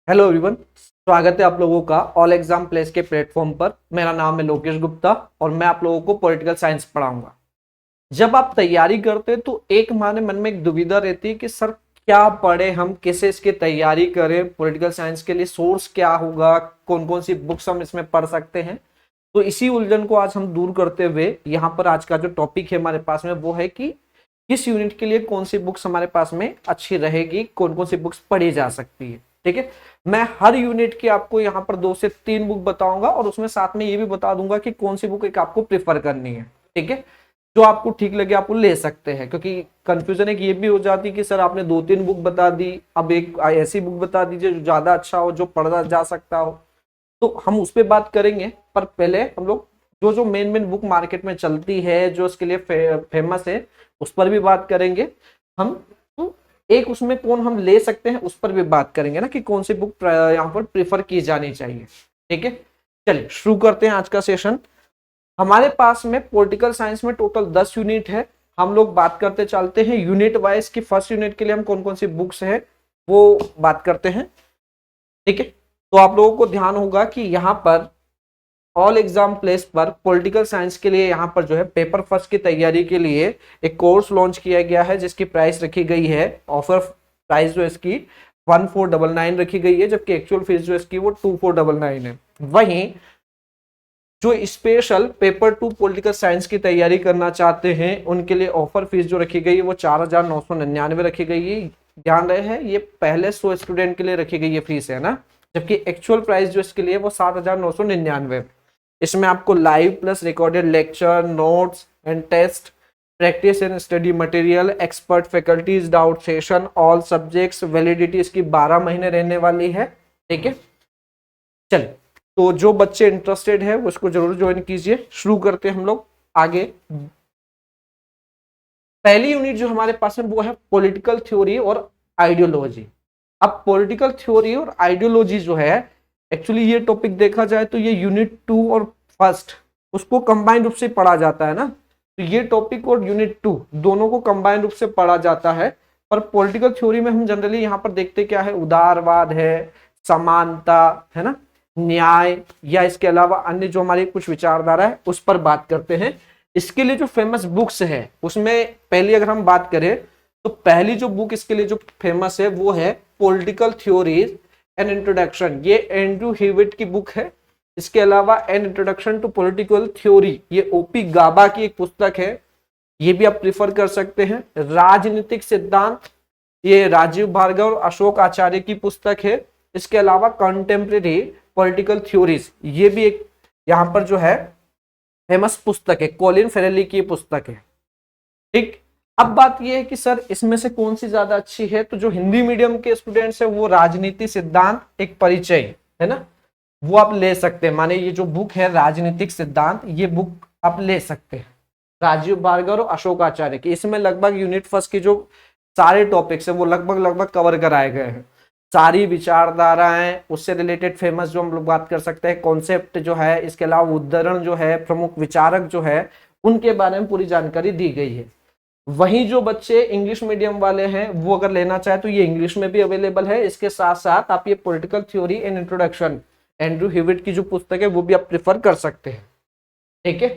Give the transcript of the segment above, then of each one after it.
Hello everyone, स्वागत है आप लोगों का ऑल एग्जाम प्लेस के प्लेटफॉर्म पर। मेरा नाम है लोकेश गुप्ता और मैं आप लोगों को पॉलिटिकल साइंस पढ़ाऊंगा। जब आप तैयारी करते हैं तो एक हमारे मन में एक दुविधा रहती है कि सर क्या पढ़े, हम कैसे इसकी तैयारी करें, पॉलिटिकल साइंस के लिए सोर्स क्या होगा, कौन कौन सी बुक्स हम इसमें पढ़ सकते हैं। तो इसी उलझन को आज हम दूर करते हुए यहाँ पर आज का जो टॉपिक है हमारे पास में वो है कि किस यूनिट के लिए कौन सी बुक्स हमारे पास में अच्छी रहेगी, कौन कौन सी बुक्स पढ़ी जा सकती है। ठीक है, मैं हर यूनिट की आपको यहाँ पर 2 से 3 बुक बताऊंगा और उसमें साथ में ये भी बता दूंगा कि कौन सी बुक एक आपको प्रेफर करनी है। ठीक है, जो आपको ठीक लगे आप वो ले सकते हैं, क्योंकि कंफ्यूजन एक ये भी हो जाती है कि सर आपने 2-3 बुक बता दी, अब एक ऐसी बुक बता दीजिए जो ज्यादा अच्छा हो, जो पढ़ा जा सकता हो। तो हम उस पर बात करेंगे, पर पहले हम लोग जो जो मेन मेन बुक मार्केट में चलती है, जो इसके लिए फेमस है, उस पर भी बात करेंगे हम। तो एक उसमें कौन हम ले सकते हैं उस पर भी बात करेंगे ना, कि कौन सी बुक यहाँ पर प्रेफर की जानी चाहिए। ठीक है, चलिए शुरू करते हैं आज का सेशन। हमारे पास में पॉलिटिकल साइंस में टोटल 10 यूनिट है। हम लोग बात करते चलते हैं यूनिट वाइज की फर्स्ट यूनिट के लिए हम कौन कौन सी बुक्स है वो बात करते हैं। ठीक है, तो आप लोगों को ध्यान होगा कि यहाँ पर ऑल एग्जाम प्लेस पर पॉलिटिकल साइंस के लिए यहाँ पर जो है पेपर फर्स्ट की तैयारी के लिए एक कोर्स लॉन्च किया गया है, जिसकी प्राइस रखी गई है, ऑफर प्राइस जो इसकी 1499 रखी गई है, जबकि एक्चुअल फीस जो इसकी वो 2499 है। वहीं जो स्पेशल पेपर 2 पॉलिटिकल साइंस की तैयारी करना चाहते हैं उनके लिए ऑफर फीस जो रखी गई है वो 4999 रखी गई है। ध्यान रहे हैं, ये पहले 100 स्टूडेंट के लिए रखी गई है फीस, है ना, जबकि एक्चुअल प्राइस जो इसके लिए वो 7999। इसमें आपको live plus recorded lecture, notes and test, practice and study material, expert faculties, doubt session, all subjects, validity इसकी 12 महीने रहने वाली है। ठीक है, चलिए, तो जो बच्चे इंटरेस्टेड है वो इसको जरूर ज्वाइन कीजिए। शुरू करते हैं हम लोग आगे। पहली यूनिट जो हमारे पास है वो है पॉलिटिकल थ्योरी और आइडियोलॉजी। अब पॉलिटिकल थ्योरी और आइडियोलॉजी जो है, एक्चुअली ये टॉपिक देखा जाए तो ये यूनिट 2 और फर्स्ट उसको कंबाइंड रूप से पढ़ा जाता है ना, तो ये टॉपिक और यूनिट 2 दोनों को कंबाइंड रूप से पढ़ा जाता है। पर पॉलिटिकल थ्योरी में हम जनरली यहाँ पर देखते क्या है, उदारवाद है, समानता है ना, न्याय, या इसके अलावा अन्य जो हमारी कुछ विचारधारा है उस पर बात करते हैं। इसके लिए जो फेमस बुक्स है उसमें पहली अगर हम बात करें तो पहली जो बुक इसके लिए जो फेमस है वो है पॉलिटिकल थ्योरीज एन इंट्रोडक्शन, ये एंड्रू हीविट की बुक है। इसके अलावा an introduction to political theory, ये ओपी गाबा की एक पुस्तक है, ये भी आप प्रिफर कर सकते हैं। राजनीतिक सिद्धांत, ये राजीव भार्गव और अशोक आचार्य की पुस्तक है। इसके अलावा कंटेम्प्रेरी पॉलिटिकल थ्योरीज, ये भी एक यहाँ पर जो है फेमस पुस्तक है, कॉलिन फेरेली की पुस्तक है। ठीक, अब बात यह है कि सर इसमें से कौन सी ज्यादा अच्छी है, तो जो हिंदी मीडियम के स्टूडेंट्स है वो राजनीति सिद्धांत एक परिचय है ना, वो आप ले सकते हैं। माने ये जो बुक है राजनीतिक सिद्धांत, ये बुक आप ले सकते हैं, राजीव भार्गव और अशोक आचार्य की। इसमें लगभग यूनिट फर्स्ट की जो सारे टॉपिक्स है वो लगभग कवर कराए गए हैं, सारी विचारधाराएं, उससे रिलेटेड फेमस जो हम लोग बात कर सकते हैं कॉन्सेप्ट जो है, इसके अलावा उद्धरण जो है, प्रमुख विचारक जो है, उनके बारे में पूरी जानकारी दी गई है। वहीं जो बच्चे इंग्लिश मीडियम वाले हैं वो अगर लेना चाहे तो ये इंग्लिश में भी अवेलेबल है। इसके साथ साथ आप ये political theory and introduction Andrew Heywood की जो पुस्तक है वो भी आप प्रेफर कर सकते हैं। ठीक है,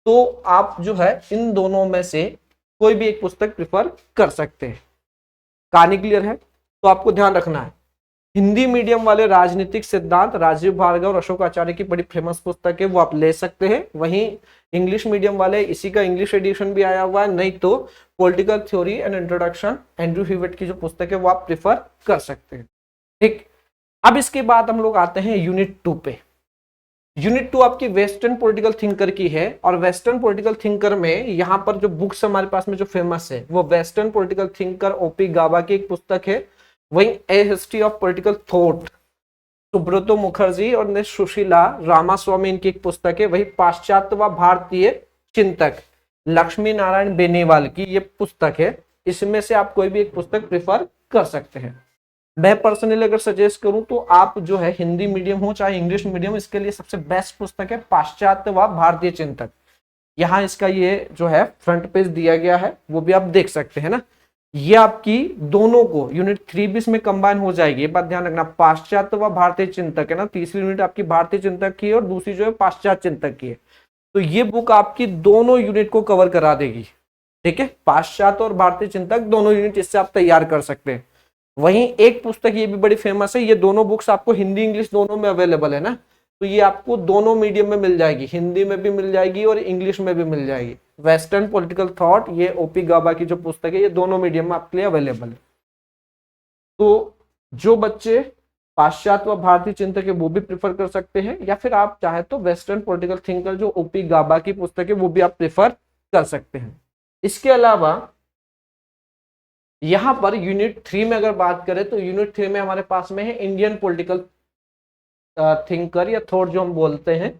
तो आप जो है इन दोनों में से कोई भी एक पुस्तक प्रेफर कर सकते हैं। कहानी क्लियर है? तो आपको ध्यान रखना है, हिंदी मीडियम वाले राजनीतिक सिद्धांत राजीव भार्गव और अशोक आचार्य की बड़ी फेमस पुस्तक है, वो आप ले सकते हैं। वहीं इंग्लिश मीडियम वाले, इसी का इंग्लिश एडिशन भी आया हुआ है, नहीं तो political theory and introduction Andrew Heywood की जो पुस्तक है वो आप प्रेफर कर सकते हैं। ठीक, अब इसके बाद हम लोग आते हैं यूनिट 2 पे। यूनिट 2 आपकी वेस्टर्न पॉलिटिकल थिंकर की है, और वेस्टर्न पॉलिटिकल थिंकर में यहाँ पर जो बुक्स हमारे पास में जो फेमस है वो western political thinker O P Gaba की एक पुस्तक है। वहीं a history of political thought, Subrata Mukherjee और सुशीला रामास्वामी इनकी एक पुस्तक है। वही पाश्चात्य व भारतीय चिंतक लक्ष्मी नारायण बेनीवाल की ये पुस्तक है। इसमें से आप कोई भी एक पुस्तक प्रेफर कर सकते हैं। मैं पर्सनली अगर सजेस्ट करूं तो आप जो है हिंदी मीडियम हो चाहे इंग्लिश मीडियम, इसके लिए सबसे बेस्ट पुस्तक है पाश्चात्य व भारतीय चिंतक। यहाँ इसका ये जो है फ्रंट पेज दिया गया है, वो भी आप देख सकते हैं ना। ये आपकी दोनों को यूनिट 3 भी इसमें कंबाइन हो जाएगी। ये बात ध्यान रखना, पाश्चात्य व भारतीय चिंतक है ना, तीसरी यूनिट आपकी भारतीय चिंतक की है और दूसरी जो है पाश्चात्य चिंतक की है। तो ये बुक आपकी दोनों यूनिट को कवर करा देगी, ठीक है, पाश्चात्य और भारतीय चिंतक दोनों यूनिट इससे आप तैयार कर सकते हैं। वहीं एक पुस्तक ये भी बड़ी फेमस है, ये दोनों बुक्स आपको हिंदी इंग्लिश दोनों में अवेलेबल है ना, तो ये आपको दोनों मीडियम में मिल जाएगी, हिंदी में भी मिल जाएगी और इंग्लिश में भी मिल जाएगी। वेस्टर्न पॉलिटिकल थॉट, ये ओपी गाबा की जो पुस्तक है, ये दोनों मीडियम में आपके लिए अवेलेबल है। तो जो बच्चे पाश्चात्य व भारतीय चिंतक है वो भी प्रिफर कर सकते हैं, या फिर आप चाहे तो वेस्टर्न पॉलिटिकल थिंकर जो ओपी गाबा की पुस्तक है वो भी आप प्रिफर कर सकते हैं। इसके अलावा यहां पर यूनिट 3 में अगर बात करें तो यूनिट 3 में हमारे पास में है इंडियन पॉलिटिकल थिंकर या थॉट जो हम बोलते हैं।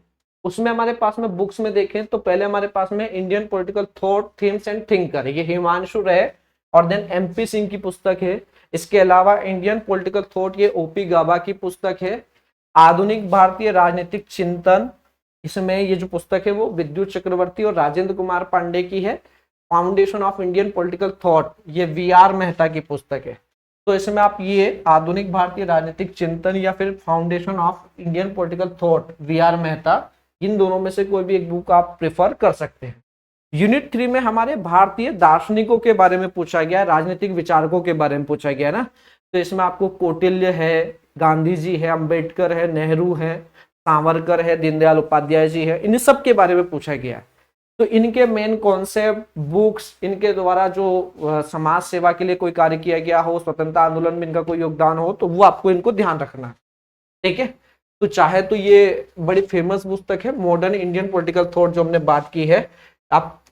उसमें हमारे पास में बुक्स में देखें तो पहले हमारे पास में Indian political thought themes and thinker, ये हिमांशु राय और देन एमपी सिंह की पुस्तक है। इसके अलावा इंडियन पॉलिटिकल थॉट, ये ओपी गाबा की पुस्तक है। आधुनिक भारतीय राजनीतिक चिंतन, इसमें ये जो पुस्तक है वो विद्युत चक्रवर्ती और राजेंद्र कुमार पांडे की है। Foundation of Indian political thought, ये वीआर मेहता की पुस्तक है। तो इसमें आप ये आधुनिक भारतीय राजनीतिक चिंतन या फिर foundation of Indian political thought V R Mehta, इन दोनों में से कोई भी एक बुक आप प्रेफर कर सकते हैं। यूनिट 3 में हमारे भारतीय दार्शनिकों के बारे में पूछा गया है, राजनीतिक विचारकों के बारे में पूछा गया है ना। तो इसमें आपको कौटिल्य है, गांधी जी है, अंबेडकर है, नेहरू है, सावरकर है, दीनदयाल उपाध्याय जी है, इन सब के बारे में पूछा गया है। तो इनके मेन कॉन्सेप्ट, बुक्स, इनके द्वारा जो समाज सेवा के लिए कोई कार्य किया गया हो, स्वतंत्रता आंदोलन में इनका कोई योगदान हो, तो वो आपको इनको ध्यान रखना है, ठीक है। तो चाहे तो ये बड़ी फेमस पुस्तक है मॉडर्न इंडियन पॉलिटिकल थॉट जो हमने बात की है, आप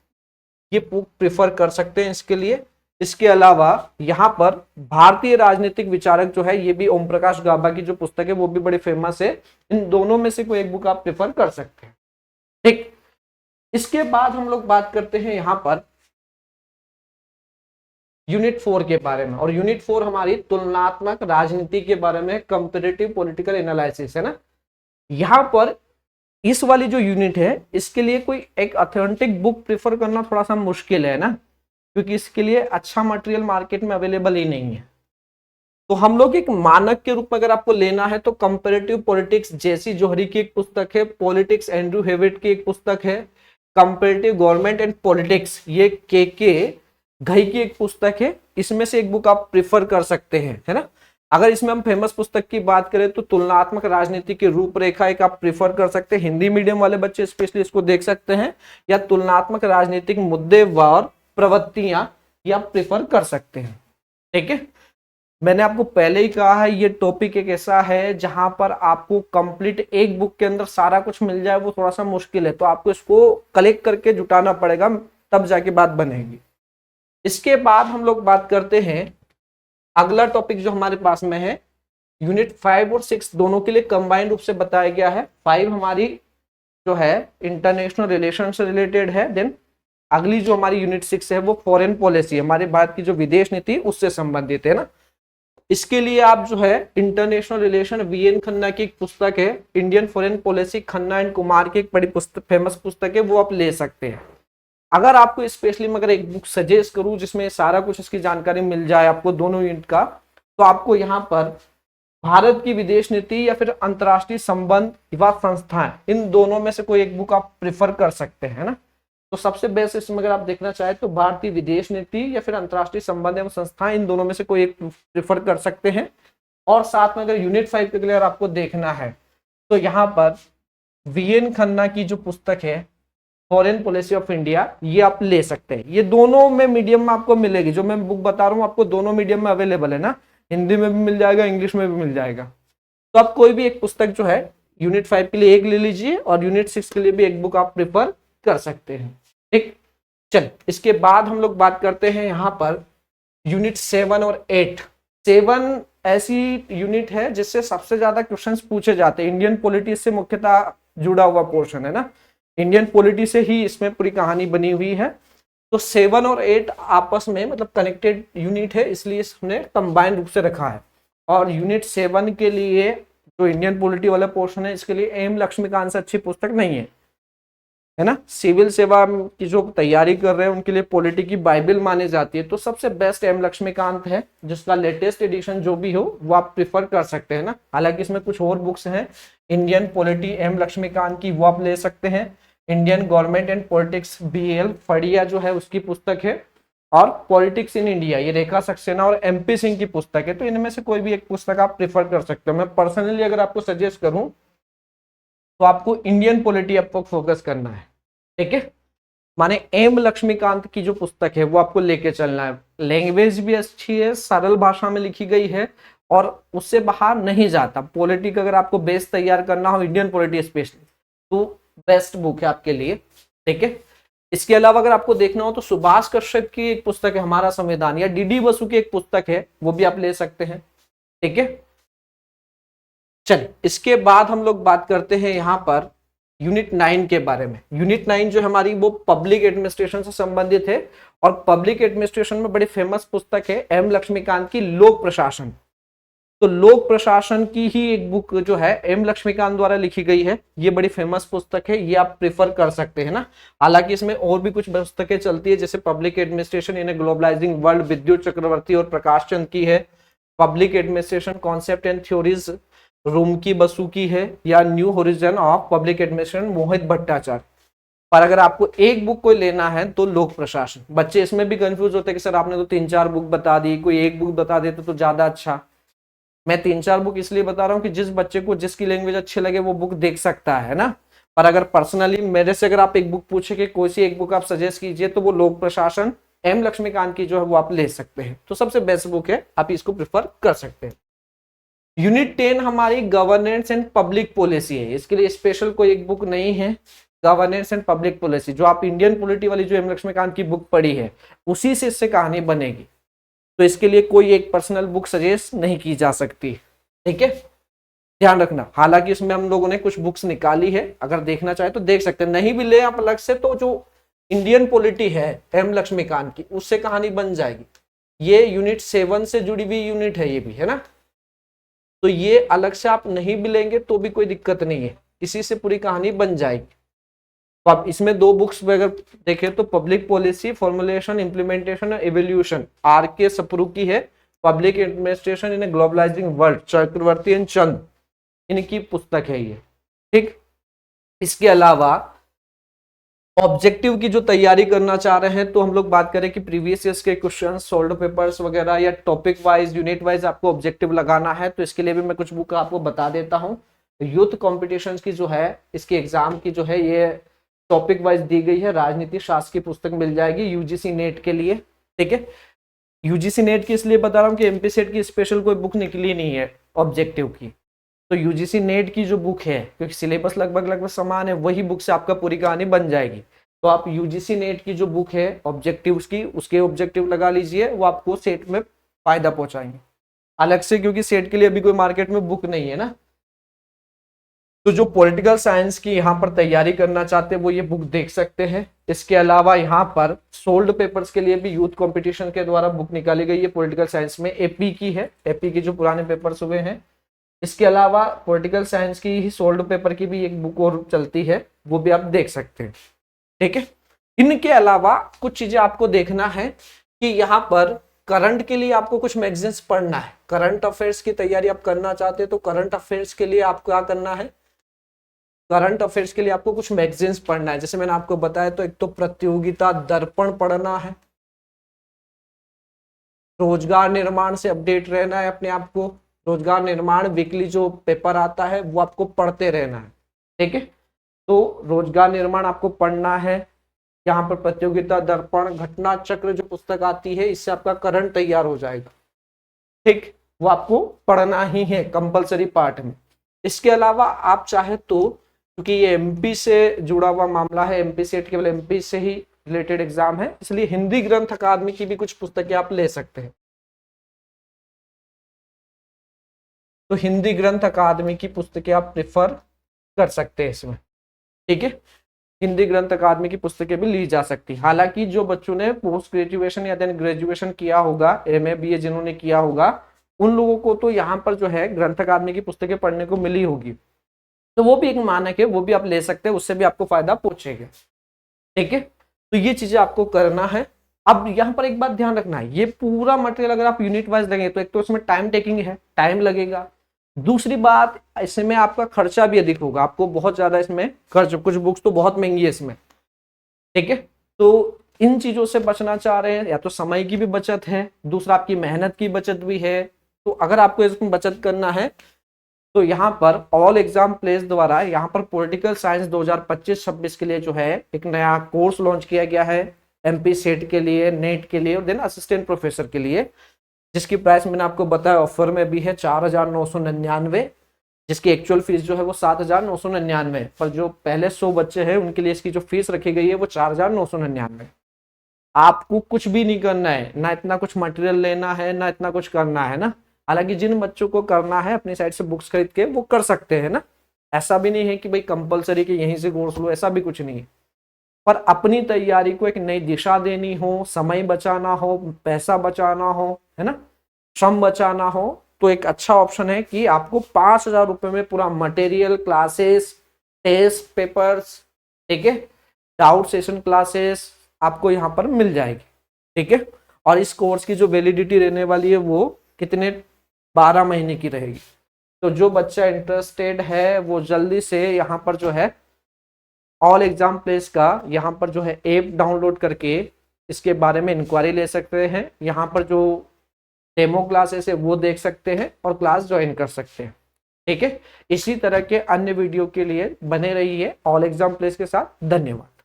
ये बुक प्रिफर कर सकते हैं इसके लिए। इसके अलावा यहाँ पर भारतीय राजनीतिक विचारक जो है, ये भी ओम प्रकाश गाबा की जो पुस्तक है वो भी बड़ी फेमस है। इन दोनों में से कोई एक बुक आप प्रिफर कर सकते हैं, ठीक। इसके बाद हम लोग बात करते हैं यहां पर यूनिट 4 के बारे में, और यूनिट 4 हमारी तुलनात्मक राजनीति के बारे में, कंपैरेटिव पॉलिटिकल एनालिसिस है ना। यहां पर इस वाली जो यूनिट है इसके लिए कोई एक ऑथेंटिक बुक प्रेफर करना थोड़ा सा मुश्किल है ना, क्योंकि इसके लिए अच्छा मटेरियल मार्केट में अवेलेबल ही नहीं है। तो हम लोग एक मानक के रूप में अगर आपको लेना है तो कंपैरेटिव पॉलिटिक्स जैसी जोहरी की एक पुस्तक है, पॉलिटिक्स एंड्रू हेविट की एक पुस्तक है, कंपैरेटिव गवर्नमेंट एंड पॉलिटिक्स, ये के घई की एक पुस्तक है। इसमें से एक बुक आप प्रिफर कर सकते हैं, है ना। अगर इसमें हम फेमस पुस्तक की बात करें तो तुलनात्मक राजनीति की रूपरेखा एक आप प्रिफर कर सकते हैं, हिंदी मीडियम वाले बच्चे स्पेशली इसको देख सकते हैं, या तुलनात्मक राजनीतिक मुद्दे व प्रवृत्तियां ये आप प्रिफर कर सकते हैं, ठीक है। मैंने आपको पहले ही कहा है ये टॉपिक एक ऐसा है जहां पर आपको कंप्लीट एक बुक के अंदर सारा कुछ मिल जाए वो थोड़ा सा मुश्किल है, तो आपको इसको कलेक्ट करके जुटाना पड़ेगा, तब जाके बात बनेगी। इसके बाद हम लोग बात करते हैं अगला टॉपिक जो हमारे पास में है, यूनिट 5 और 6 दोनों के लिए कंबाइंड रूप से बताया गया है। 5 हमारी जो है इंटरनेशनल रिलेशन से रिलेटेड है, देन अगली जो हमारी यूनिट 6 है वो फॉरेन पॉलिसी, हमारे भारत की जो विदेश नीति उससे संबंधित है ना। इसके लिए आप जो है इंटरनेशनल रिलेशन वीएन खन्ना की एक पुस्तक है, Indian foreign policy Khanna and Kumar की एक बड़ी फेमस पुस्तक है, वो आप ले सकते हैं। अगर आपको स्पेशली मगर एक बुक सजेस्ट करूं जिसमें सारा कुछ इसकी जानकारी मिल जाए आपको दोनों यूनिट का, तो आपको यहाँ पर भारत की विदेश नीति या फिर अंतर्राष्ट्रीय संबंध व संस्थाएं, इन दोनों में से कोई एक बुक आप प्रिफर कर सकते हैं ना। तो सबसे बेस्ट इसमें अगर आप देखना चाहे तो भारतीय विदेश नीति या फिर अंतर्राष्ट्रीय संबंध एवं संस्थाएं, इन दोनों में से कोई एक प्रिफर कर सकते हैं। और साथ में अगर यूनिट 5 के लिए आपको देखना है तो यहाँ पर वीएन खन्ना की जो पुस्तक है फॉरेन पॉलिसी ऑफ इंडिया, ये आप ले सकते हैं। ये दोनों में मीडियम में आपको मिलेगी, जो मैं बुक बता रहा हूँ आपको दोनों मीडियम में अवेलेबल है ना, हिंदी में भी मिल जाएगा, इंग्लिश में भी मिल जाएगा। तो आप कोई भी एक पुस्तक जो है यूनिट 5 के लिए एक ले लीजिए और यूनिट 6 के लिए भी एक बुक आप प्रिफर कर सकते हैं, ठीक। चल इसके बाद हम लोग बात करते हैं यहाँ पर यूनिट 7 और 8। 7 ऐसी यूनिट है जिससे सबसे ज्यादा क्वेश्चंस पूछे जाते हैं, इंडियन पॉलिटी से मुख्यतः जुड़ा हुआ पोर्शन है ना, इंडियन पॉलिटी से ही इसमें पूरी कहानी बनी हुई है। तो 7 और 8 आपस में मतलब कनेक्टेड यूनिट है, इसलिए इसने कंबाइंड रूप से रखा है। और यूनिट 7 के लिए जो इंडियन पॉलिटी वाला पोर्शन है, इसके लिए एम लक्ष्मीकांत से अच्छी पुस्तक नहीं है। है ना, सिविल सेवा की जो तैयारी कर रहे हैं उनके लिए पॉलिटी की बाइबल मानी जाती है। तो सबसे बेस्ट एम लक्ष्मीकांत है, जिसका लेटेस्ट एडिशन जो भी हो वो आप प्रिफर कर सकते हैं ना। हालांकि इसमें कुछ और बुक्स हैं, इंडियन पॉलिटी एम लक्ष्मीकांत की वो आप ले सकते हैं, Indian government and politics BL फड़िया जो है उसकी पुस्तक है, और पॉलिटिक्स इन इंडिया ये रेखा सक्सेना और MP सिंह की पुस्तक है। तो इनमें से कोई भी एक पुस्तक आप प्रिफर कर सकते हो। मैं पर्सनली अगर आपको सजेस्ट करूं तो आपको इंडियन पॉलिटी आपको फोकस करना है, ठीक है। माने एम लक्ष्मीकांत की जो पुस्तक है वो आपको लेके चलना है। लैंग्वेज भी अच्छी है, सरल भाषा में लिखी गई है और उससे बाहर नहीं जाता। पॉलिटी का अगर आपको बेस तैयार करना हो, इंडियन पॉलिटी स्पेशली, तो बेस्ट बुक है आपके लिए, ठीक है। इसके अलावा अगर आपको देखना हो तो सुभाष कश्यप की एक पुस्तक है हमारा संविधान, या DD बसु की एक पुस्तक है, वो भी आप ले सकते हैं, ठीक है। चलिए इसके बाद हम लोग बात करते हैं यहाँ पर यूनिट 9 के बारे में। यूनिट 9 जो हमारी वो पब्लिक एडमिनिस्ट्रेशन से संबंधित है, और पब्लिक एडमिनिस्ट्रेशन में बड़ी फेमस पुस्तक है एम लक्ष्मीकांत की लोक प्रशासन। तो लोक प्रशासन की ही एक बुक जो है एम लक्ष्मीकांत द्वारा लिखी गई है, ये बड़ी फेमस पुस्तक है, ये आप प्रिफर कर सकते हैं ना। हालांकि इसमें और भी कुछ पुस्तकें चलती है, जैसे public administration in a globalising world Bidyut Chakraborty और प्रकाश चंद की है, public administration concept and theories Rumki Basu की है, या new horizon of public administration Mohit Bhattacharya. पर अगर आपको एक बुक कोई लेना है तो लोक प्रशासन। बच्चे इसमें भी कंफ्यूज होते हैं कि सर आपने तो 3-4 बुक बता दी, कोई एक बुक बता देते तो ज्यादा अच्छा। मैं 3-4 बुक इसलिए बता रहा हूँ कि जिस बच्चे को जिसकी लैंग्वेज अच्छी लगे वो बुक देख सकता है ना। पर अगर पर्सनली मेरे से अगर आप एक बुक पूछे कि कोई सी एक बुक आप सजेस्ट कीजिए, तो वो लोक प्रशासन एम लक्ष्मीकांत की जो है वो आप ले सकते हैं। तो सबसे बेस्ट बुक है, आप इसको प्रिफर कर सकते हैं। यूनिट 10 हमारी गवर्नेंस एंड पब्लिक पॉलिसी है। इसके लिए स्पेशल कोई एक बुक नहीं है, गवर्नेंस एंड पब्लिक पॉलिसी जो आप इंडियन पॉलिटी वाली जो एम लक्ष्मीकांत की बुक पढ़ी है उसी से इससे कहानी बनेगी। तो इसके लिए कोई एक पर्सनल बुक सजेस्ट नहीं की जा सकती, ठीक है, ध्यान रखना। हालांकि इसमें हम लोगों ने कुछ बुक्स निकाली है, अगर देखना चाहे तो देख सकते हैं, नहीं भी ले आप अलग से तो जो इंडियन पॉलिटी है एम लक्ष्मीकांत की उससे कहानी बन जाएगी। ये यूनिट 7 से जुड़ी हुई यूनिट है, ये भी है ना। तो ये अलग से आप नहीं भी लेंगे तो भी कोई दिक्कत नहीं है, इसी से पूरी कहानी बन जाएगी। तो आप इसमें 2 बुक्स अगर देखें तो पब्लिक पॉलिसी फॉर्मुलेशन इंप्लीमेंटेशन और एवोल्यूशन RK सप्रू की है, public administration in a globalising world Chakraborty and Chand इनकी पुस्तक है ये, ठीक। इसके अलावा ऑब्जेक्टिव की जो तैयारी करना चाह रहे हैं तो हम लोग बात करें कि प्रीवियस ईयर्स के क्वेश्चन सोल्ड पेपर्स वगैरह या टॉपिक वाइज यूनिट वाइज आपको ऑब्जेक्टिव लगाना है, तो इसके लिए भी मैं कुछ बुक आपको बता देता हूँ। यूथ कॉम्पिटिशन्स की जो है इसकी एग्जाम की जो है ये टॉपिक वाइज दी गई है, राजनीति शास्त्र की पुस्तक मिल जाएगी UGC नेट के लिए, ठीक है। UGC नेट की इसलिए बता रहा हूँ कि MP सेट की स्पेशल कोई बुक निकली नहीं है ऑब्जेक्टिव की, तो UGC नेट की जो बुक है क्योंकि सिलेबस लगभग समान है, वही बुक से आपका पूरी कहानी बन जाएगी। तो आप UGC नेट की जो बुक है ऑब्जेक्टिव की उसके ऑब्जेक्टिव लगा लीजिए, वो आपको सेट में फायदा पहुंचाएंगे अलग से, क्योंकि सेट के लिए अभी कोई मार्केट में बुक नहीं है ना। तो जो पॉलिटिकल साइंस की यहाँ पर तैयारी करना चाहते हैं वो ये बुक देख सकते हैं। इसके अलावा यहाँ पर सोल्ड पेपर्स के लिए भी यूथ कंपटीशन के द्वारा बुक निकाली गई है, पॉलिटिकल साइंस में AP की है, AP की जो पुराने पेपर्स हुए हैं। इसके अलावा पॉलिटिकल साइंस की ही सोल्ड पेपर की भी एक बुक और चलती है, वो भी आप देख सकते हैं, ठीक है। इनके अलावा कुछ चीजें आपको देखना है कि यहाँ पर करंट के लिए आपको कुछ मैगजीन्स पढ़ना है। करंट अफेयर्स की तैयारी आप करना चाहते हैं तो करंट अफेयर्स के लिए आपको क्या करना है, करंट अफेयर्स के लिए आपको कुछ मैगजीन्स पढ़ना है। जैसे मैंने आपको बताया, तो एक तो प्रतियोगिता दर्पण पढ़ना है, रोजगार निर्माण से अपडेट रहना है अपने आप को, रोजगार निर्माण वीकली जो पेपर आता है वो आपको पढ़ते रहना है, ठीक है। तो रोजगार निर्माण आपको पढ़ना है। यहाँ पर प्रतियोगिता दर्पण घटना चक्र जो पुस्तक आती है इससे आपका करंट तैयार हो जाएगा, ठीक, वो आपको पढ़ना ही है कंपलसरी पार्ट में। इसके अलावा आप चाहे तो, क्योंकि ये MP से जुड़ा हुआ मामला है, MP सेट केवल MP से ही रिलेटेड एग्जाम है, इसलिए हिंदी ग्रंथ अकादमी की भी कुछ पुस्तकें आप ले सकते हैं। तो हिंदी ग्रंथ अकादमी की पुस्तकें आप प्रिफर कर सकते हैं इसमें, ठीक है। हिंदी ग्रंथ अकादमी की पुस्तकें भी ली जा सकती। हालांकि जो बच्चों ने पोस्ट ग्रेजुएशन या देन ग्रेजुएशन किया होगा, MA BA जिन्होंने किया होगा, उन लोगों को तो यहाँ पर जो है ग्रंथ अकादमी की पुस्तकें पढ़ने को मिली होगी। तो वो भी एक मानक है, वो भी आप ले सकते हैं, उससे भी आपको फायदा पहुंचेगा। ठीक है, तो ये चीजें आपको करना है। अब यहाँ पर एक बात ध्यान रखना है, ये पूरा मटेरियल अगर आप यूनिट वाइज लेंगे तो एक तो इसमें टाइम टेकिंग है, टाइम लगेगा। दूसरी बात, इसमें आपका खर्चा भी अधिक होगा, आपको बहुत ज्यादा इसमें खर्च, कुछ बुक्स तो बहुत महंगी है इसमें। ठीक है, तो इन चीजों से बचना चाह रहे हैं, या तो समय की भी बचत है, दूसरा आपकी मेहनत की बचत भी है। तो अगर आपको इसमें बचत करना है तो यहाँ पर ऑल एग्जाम प्लेस द्वारा यहाँ पर पॉलिटिकल साइंस 2025-26 के लिए जो है एक नया कोर्स लॉन्च किया गया है, एमपी सेट के लिए, नेट के लिए और देन असिस्टेंट प्रोफेसर के लिए, जिसकी प्राइस मैंने आपको बताया ऑफर में भी है 4,999, जिसकी एक्चुअल फीस जो है वो 7,999, पर जो पहले 100 बच्चे हैं उनके लिए इसकी जो फीस रखी गई है वो 4,999। आपको कुछ भी नहीं करना है, ना इतना कुछ मटेरियल लेना है, ना इतना कुछ करना है ना। हालांकि जिन बच्चों को करना है अपनी साइड से बुक्स खरीद के वो कर सकते हैं ना, ऐसा भी नहीं है कि भाई कंपलसरी कि यहीं से कोर्स लो, ऐसा भी कुछ नहीं है। पर अपनी तैयारी को एक नई दिशा देनी हो, समय बचाना हो, पैसा बचाना हो, है ना, श्रम बचाना हो, तो एक अच्छा ऑप्शन है कि आपको 5,000 रुपए में पूरा मटेरियल, क्लासेस, टेस्ट पेपर्स, ठीक है, डाउट सेशन क्लासेस आपको यहाँ पर मिल जाएगी। ठीक है, और इस कोर्स की जो वैलिडिटी रहने वाली है वो कितने 12 महीने की रहेगी। तो जो बच्चा इंटरेस्टेड है वो जल्दी से यहाँ पर जो है ऑल एग्जाम प्लेस का यहाँ पर जो है ऐप डाउनलोड करके इसके बारे में इंक्वायरी ले सकते हैं। यहाँ पर जो डेमो क्लासेस है वो देख सकते हैं और क्लास ज्वाइन कर सकते हैं। ठीक है, इसी तरह के अन्य वीडियो के लिए बने रहिए ऑल एग्जाम प्लेस के साथ। धन्यवाद।